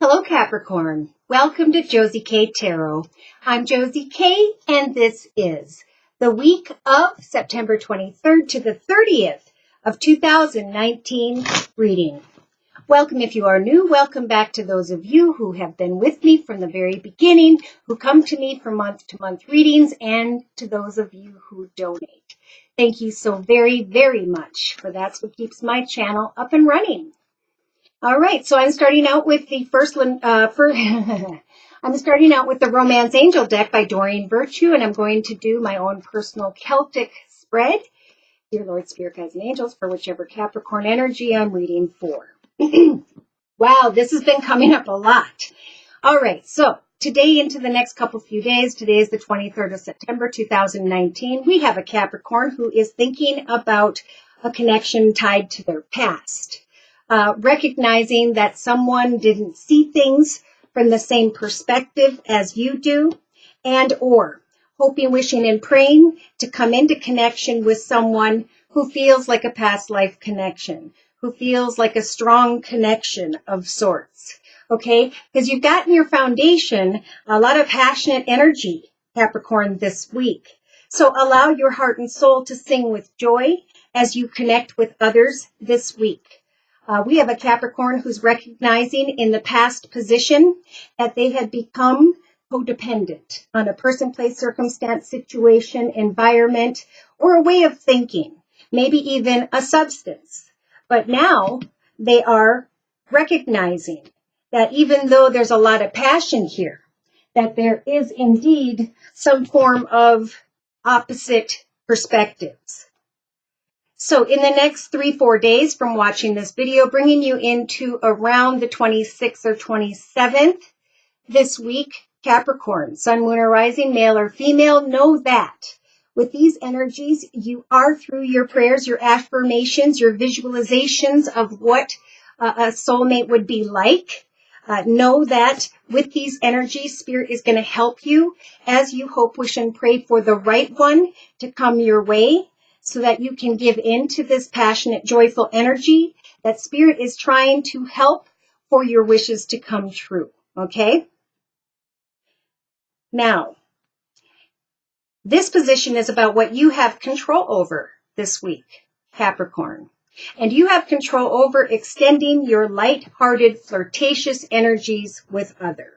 Hello, Capricorn. Welcome to Josie K Tarot. I'm Josie K, and this is the week of September 23rd to the 30th of 2019 reading. Welcome if you are new. Welcome back to those of you who have been with me from the very beginning, who come to me for month-to-month readings, and to those of you who donate. Thank you so very, very much, for that's what keeps my channel up and running. All right, so I'm starting out with the first one. I'm starting out with the Romance Angel deck by Doreen Virtue, and I'm going to do my own personal Celtic spread. Dear Lord, Spirit, Guides, and Angels, for whichever Capricorn energy I'm reading for. Wow, this has been coming up a lot. All right, so today into the next few days, today is the 23rd of September, 2019, we have a Capricorn who is thinking about a connection tied to their past. Recognizing that someone didn't see things from the same perspective as you do, and or hoping, wishing, and praying to come into connection with someone who feels like a past life connection, who feels like a strong connection of sorts, okay? Because you've got in your foundation a lot of passionate energy, Capricorn, this week. So allow your heart and soul to sing with joy as you connect with others this week. We have a Capricorn who's recognizing in the past position that they had become codependent on a person, place, circumstance, situation, environment, or a way of thinking, maybe even a substance. But now they are recognizing that even though there's a lot of passion here, that there is indeed some form of opposite perspectives. So in the next 3-4 days from watching this video, bringing you into around the 26th or 27th this week, Capricorn, Sun, Moon, or Rising, male or female, know that with these energies, you are through your prayers, your affirmations, your visualizations of what a soulmate would be like. Know that with these energies, Spirit is going to help you as you hope, wish, and pray for the right one to come your way, so that you can give in to this passionate, joyful energy that Spirit is trying to help for your wishes to come true, okay? Now, this position is about what you have control over this week, Capricorn. And you have control over extending your light-hearted, flirtatious energies with others.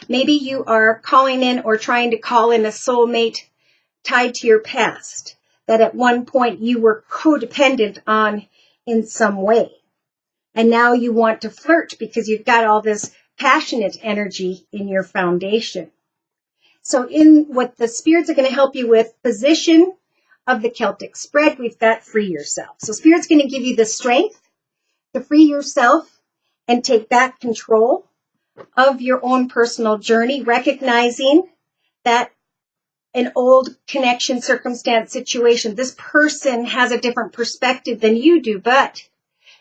Maybe you are calling in or trying to call in a soulmate tied to your past that at one point you were codependent on in some way. And now you want to flirt because you've got all this passionate energy in your foundation. So in what the spirits are going to help you with, position of the Celtic spread, we've got free yourself. So Spirit's going to give you the strength to free yourself and take back control of your own personal journey, recognizing that an old connection, circumstance, situation, this person has a different perspective than you do. But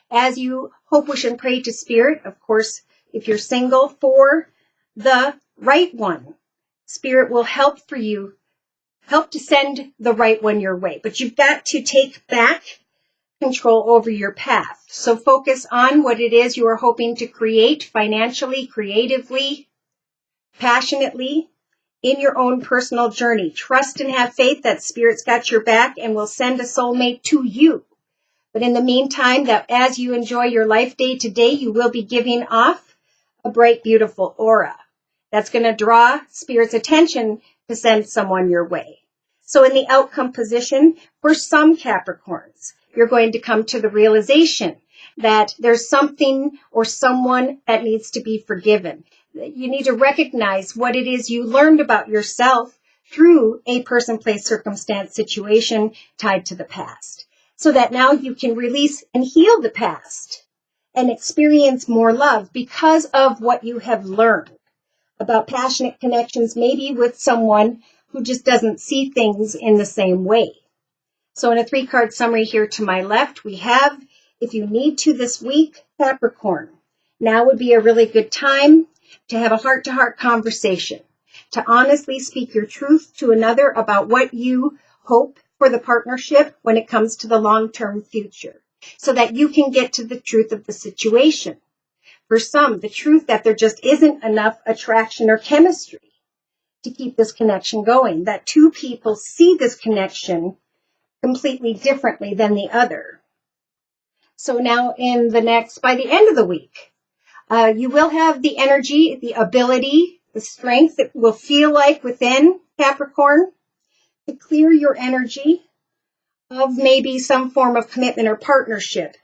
as you hope, wish, and pray to Spirit, of course, if you're single, for the right one, Spirit will help for you, help to send the right one your way. But you've got to take back control over your path. So focus on what it is you are hoping to create financially, creatively, passionately, in your own personal journey. Trust and have faith that Spirit's got your back and will send a soulmate to you. But in the meantime, that as you enjoy your life day to day, you will be giving off a bright, beautiful aura that's going to draw Spirit's attention to send someone your way. So in the outcome position, for some Capricorns, you're going to come to the realization that there's something or someone that needs to be forgiven. You need to recognize what it is you learned about yourself through a person, place, circumstance, situation tied to the past, so that now you can release and heal the past and experience more love because of what you have learned about passionate connections, maybe with someone who just doesn't see things in the same way. So in a 3-card summary here to my left, we have, if you need to this week, Capricorn, now would be a really good time to have a heart-to-heart conversation, to honestly speak your truth to another about what you hope for the partnership when it comes to the long-term future, so that you can get to the truth of the situation. For some, the truth that there just isn't enough attraction or chemistry to keep this connection going, that two people see this connection completely differently than the other. So now by the end of the week, you will have the energy, the ability, the strength that will feel like within Capricorn to clear your energy of maybe some form of commitment or partnership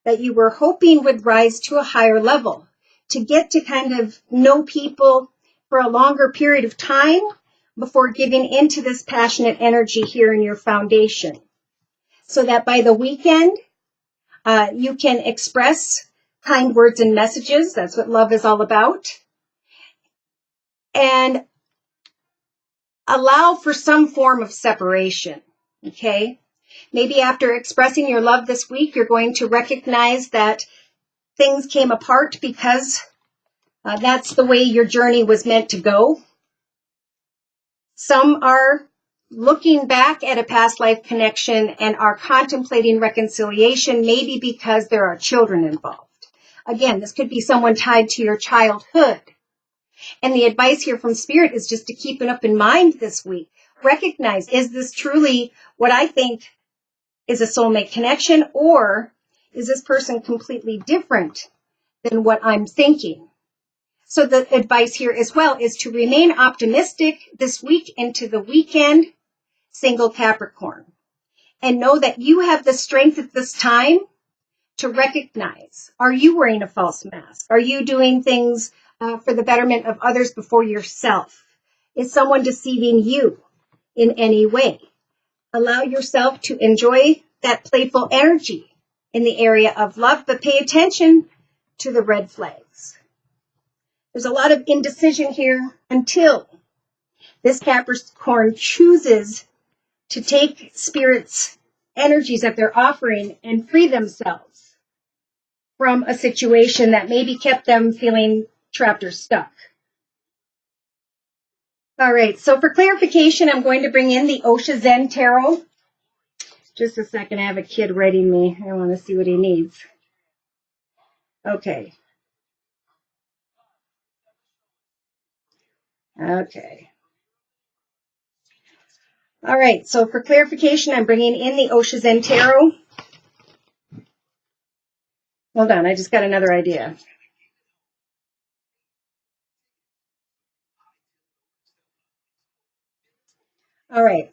that you were hoping would rise to a higher level, to get to kind of know people for a longer period of time before giving into this passionate energy here in your foundation. So that by the weekend, you can express kind words and messages. That's what love is all about. And allow for some form of separation, okay? Maybe after expressing your love this week, you're going to recognize that things came apart because that's the way your journey was meant to go. Some are looking back at a past life connection and are contemplating reconciliation, maybe because there are children involved. Again, this could be someone tied to your childhood. And the advice here from Spirit is just to keep it up in mind this week. Recognize, is this truly what I think is a soulmate connection, or is this person completely different than what I'm thinking? So the advice here as well is to remain optimistic this week into the weekend, single Capricorn, and know that you have the strength at this time to recognize, are you wearing a false mask? Are you doing things for the betterment of others before yourself? Is someone deceiving you in any way? Allow yourself to enjoy that playful energy in the area of love, but pay attention to the red flags. There's a lot of indecision here until this Capricorn chooses to take Spirit's energies that they're offering and free themselves from a situation that maybe kept them feeling trapped or stuck. All right, so for clarification, I'm going to bring in the Osha Zen Tarot. Just a second, I have a kid writing me. I want to see what he needs. Okay. Okay. All right, so for clarification, I'm bringing in the Osha Zen Tarot. Hold on, I just got another idea. All right.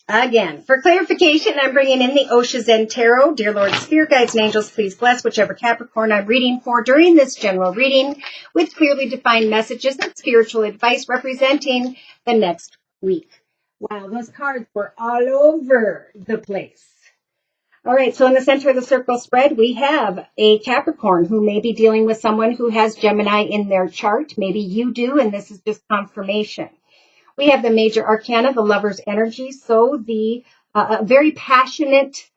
Again, for clarification, I'm bringing in the Osha Zen Tarot. Dear Lord, Spirit Guides, and Angels, please bless whichever Capricorn I'm reading for during this general reading with clearly defined messages and spiritual advice representing the next week. Wow, those cards were all over the place. All right, so in the center of the circle spread, we have a Capricorn who may be dealing with someone who has Gemini in their chart. Maybe you do, and this is just confirmation. We have the major arcana, the lover's energy. So the very passionate,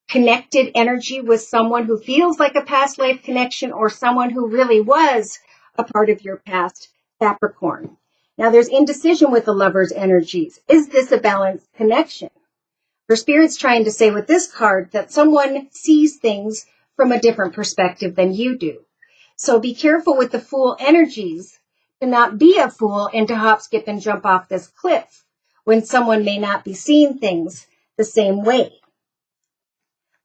connected energy with someone who feels like a past life connection or someone who really was a part of your past, Capricorn. Now there's indecision with the lover's energies. Is this a balanced connection? For Spirit's trying to say with this card that someone sees things from a different perspective than you do. So be careful with the Fool energies to not be a fool and to hop, skip, and jump off this cliff when someone may not be seeing things the same way.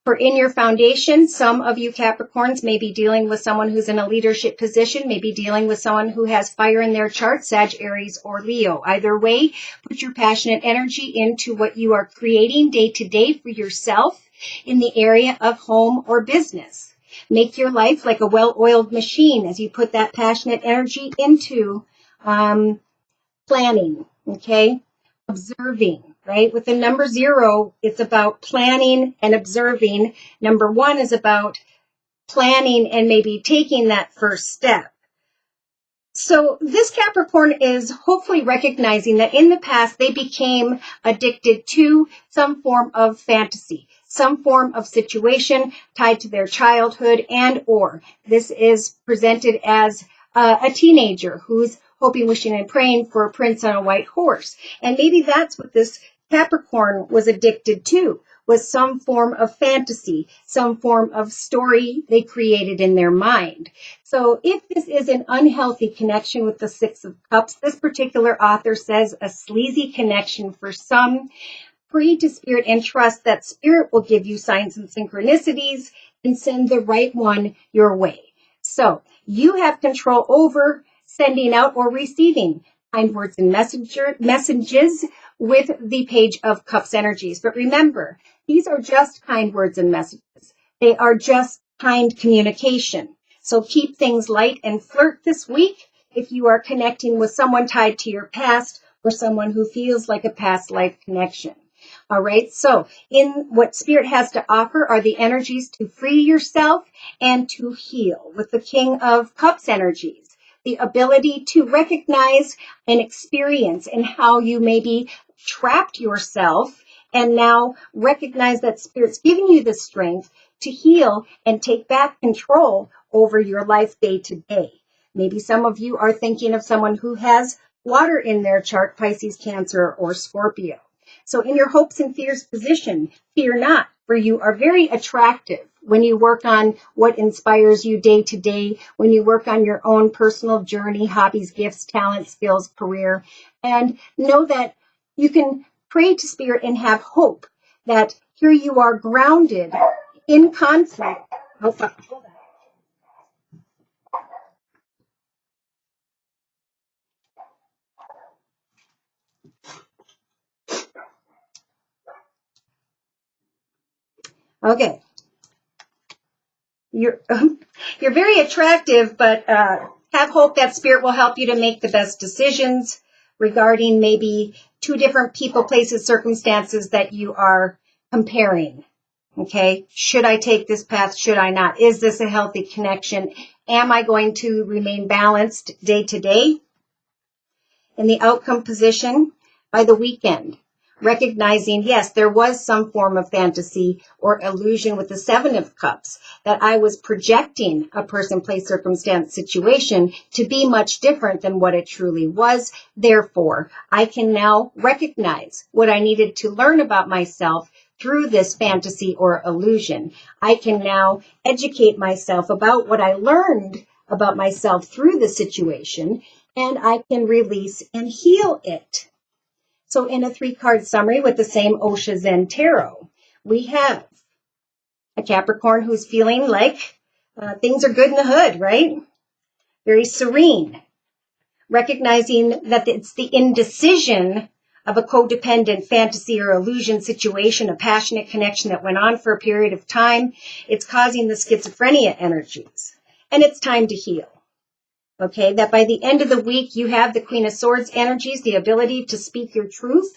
For in your foundation, some of you Capricorns may be dealing with someone who's in a leadership position, maybe dealing with someone who has fire in their chart, Sag, Aries, or Leo. Either way, put your passionate energy into what you are creating day to day for yourself in the area of home or business. Make your life like a well-oiled machine as you put that passionate energy into planning, okay? Observing, right? With the number 0, it's about planning and observing. Number 1 is about planning and maybe taking that first step. So this Capricorn is hopefully recognizing that in the past they became addicted to some form of fantasy, some form of situation tied to their childhood, and or this is presented as a teenager who's hoping, wishing, and praying for a prince on a white horse. And maybe that's what this Capricorn was addicted to, was some form of fantasy, some form of story they created in their mind. So if this is an unhealthy connection with the Six of Cups, this particular author says a sleazy connection for some. Pray to Spirit and trust that Spirit will give you signs and synchronicities and send the right one your way. So you have control over sending out or receiving kind words and messages with the Page of Cups energies. But remember, these are just kind words and messages. They are just kind communication. So keep things light and flirt this week if you are connecting with someone tied to your past or someone who feels like a past life connection. All right, so in what Spirit has to offer are the energies to free yourself and to heal with the King of Cups energies. The ability to recognize and experience and how you maybe trapped yourself and now recognize that Spirit's giving you the strength to heal and take back control over your life day to day. Maybe some of you are thinking of someone who has water in their chart, Pisces, Cancer, or Scorpio. So in your hopes and fears position, fear not, for you are very attractive when you work on what inspires you day to day, when you work on your own personal journey, hobbies, gifts, talents, skills, career, and know that you can pray to Spirit and have hope that here you are grounded in conflict. Hold on. Okay. You're very attractive, but have hope that Spirit will help you to make the best decisions regarding maybe two different people, places, circumstances that you are comparing. Okay, should I take this path? Should I not? Is this a healthy connection? Am I going to remain balanced day to day? In the outcome position, by the weekend, recognizing, yes, there was some form of fantasy or illusion with the Seven of Cups, that I was projecting a person, place, circumstance, situation to be much different than what it truly was. Therefore, I can now recognize what I needed to learn about myself through this fantasy or illusion. I can now educate myself about what I learned about myself through the situation, and I can release and heal it. So in a 3-card summary with the same Osha Zen Tarot, we have a Capricorn who's feeling like things are good in the hood, right? Very serene, recognizing that it's the indecision of a codependent fantasy or illusion situation, a passionate connection that went on for a period of time. It's causing the schizophrenia energies, and it's time to heal. Okay, that by the end of the week, you have the Queen of Swords energies, the ability to speak your truth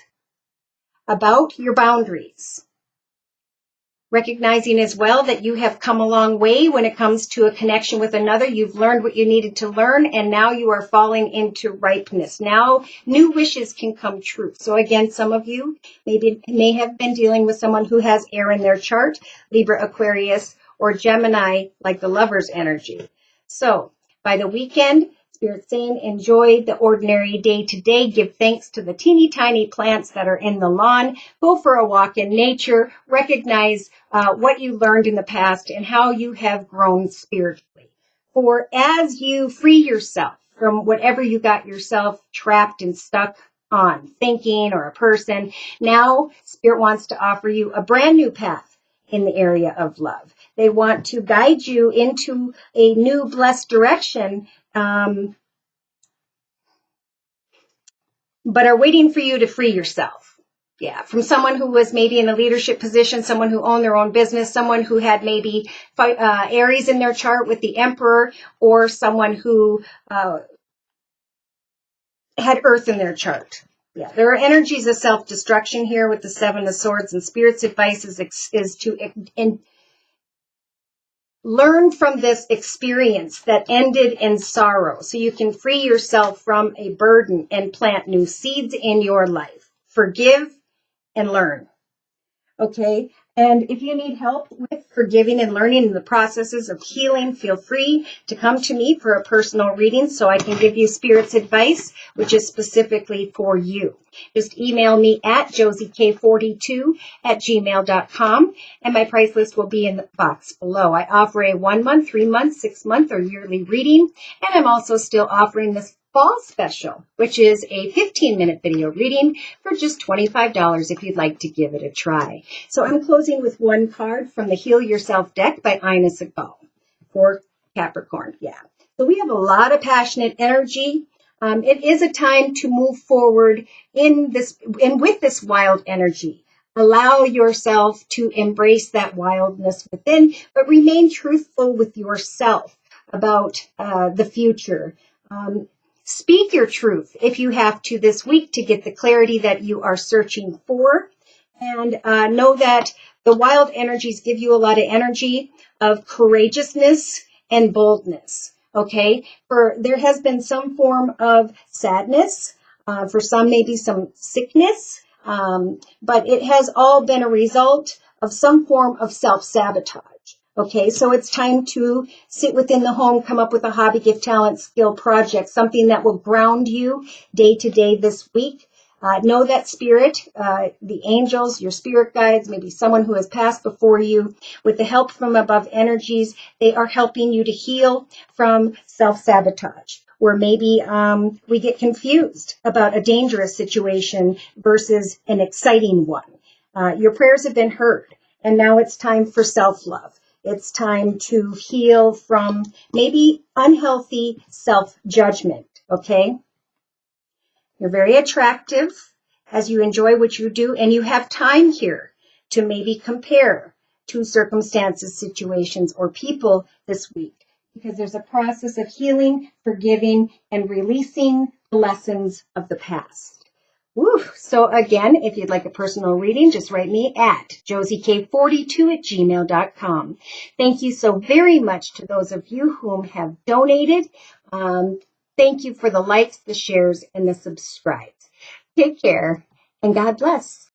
about your boundaries. Recognizing as well that you have come a long way when it comes to a connection with another. You've learned what you needed to learn, and now you are falling into ripeness. Now, new wishes can come true. So again, some of you may have been dealing with someone who has air in their chart, Libra, Aquarius, or Gemini, like the Lover's energy. So, by the weekend, Spirit saying, enjoy the ordinary day to day. Give thanks to the teeny tiny plants that are in the lawn. Go for a walk in nature. Recognize what you learned in the past and how you have grown spiritually. For as you free yourself from whatever you got yourself trapped and stuck on, thinking or a person, now Spirit wants to offer you a brand new path in the area of love. They want to guide you into a new blessed direction, but are waiting for you to free yourself. Yeah, from someone who was maybe in a leadership position, someone who owned their own business, someone who had maybe Aries in their chart with the Emperor, or someone who had Earth in their chart. Yeah, there are energies of self-destruction here with the Seven of Swords, and Spirit's advice is to learn from this experience that ended in sorrow so you can free yourself from a burden and plant new seeds in your life. Forgive and learn. Okay, And if you need help with forgiving and learning the processes of healing, feel free to come to me for a personal reading so I can give you Spirit's advice, which is specifically for you. Just email me at josiek42@gmail.com, and my price list will be in the box below. I offer a 1 month, 3 month, 6 month, or yearly reading, and I'm also still offering this fall special, which is a 15-minute video reading for just $25 if you'd like to give it a try. So I'm closing with one card from the Heal Yourself deck by Ina Segal for Capricorn. Yeah. So we have a lot of passionate energy. It is a time to move forward in this and with this wild energy. Allow yourself to embrace that wildness within, but remain truthful with yourself about the future. Speak your truth if you have to this week to get the clarity that you are searching for. And know that the wild energies give you a lot of energy of courageousness and boldness. Okay, there has been some form of sadness, for some maybe some sickness, but it has all been a result of some form of self-sabotage. Okay, so it's time to sit within the home, come up with a hobby, gift, talent, skill project, something that will ground you day to day this week. Know that spirit, the angels, your spirit guides, maybe someone who has passed before you, with the help from above energies, they are helping you to heal from self-sabotage. Or maybe we get confused about a dangerous situation versus an exciting one. Your prayers have been heard, and now it's time for self-love. It's time to heal from maybe unhealthy self-judgment, okay? You're very attractive as you enjoy what you do, and you have time here to maybe compare to circumstances, situations, or people this week, because there's a process of healing, forgiving, and releasing the lessons of the past. Woo. So again, if you'd like a personal reading, just write me at josiek42@gmail.com. Thank you so very much to those of you whom have donated. Thank you for the likes, the shares, and the subscribes. Take care, and God bless.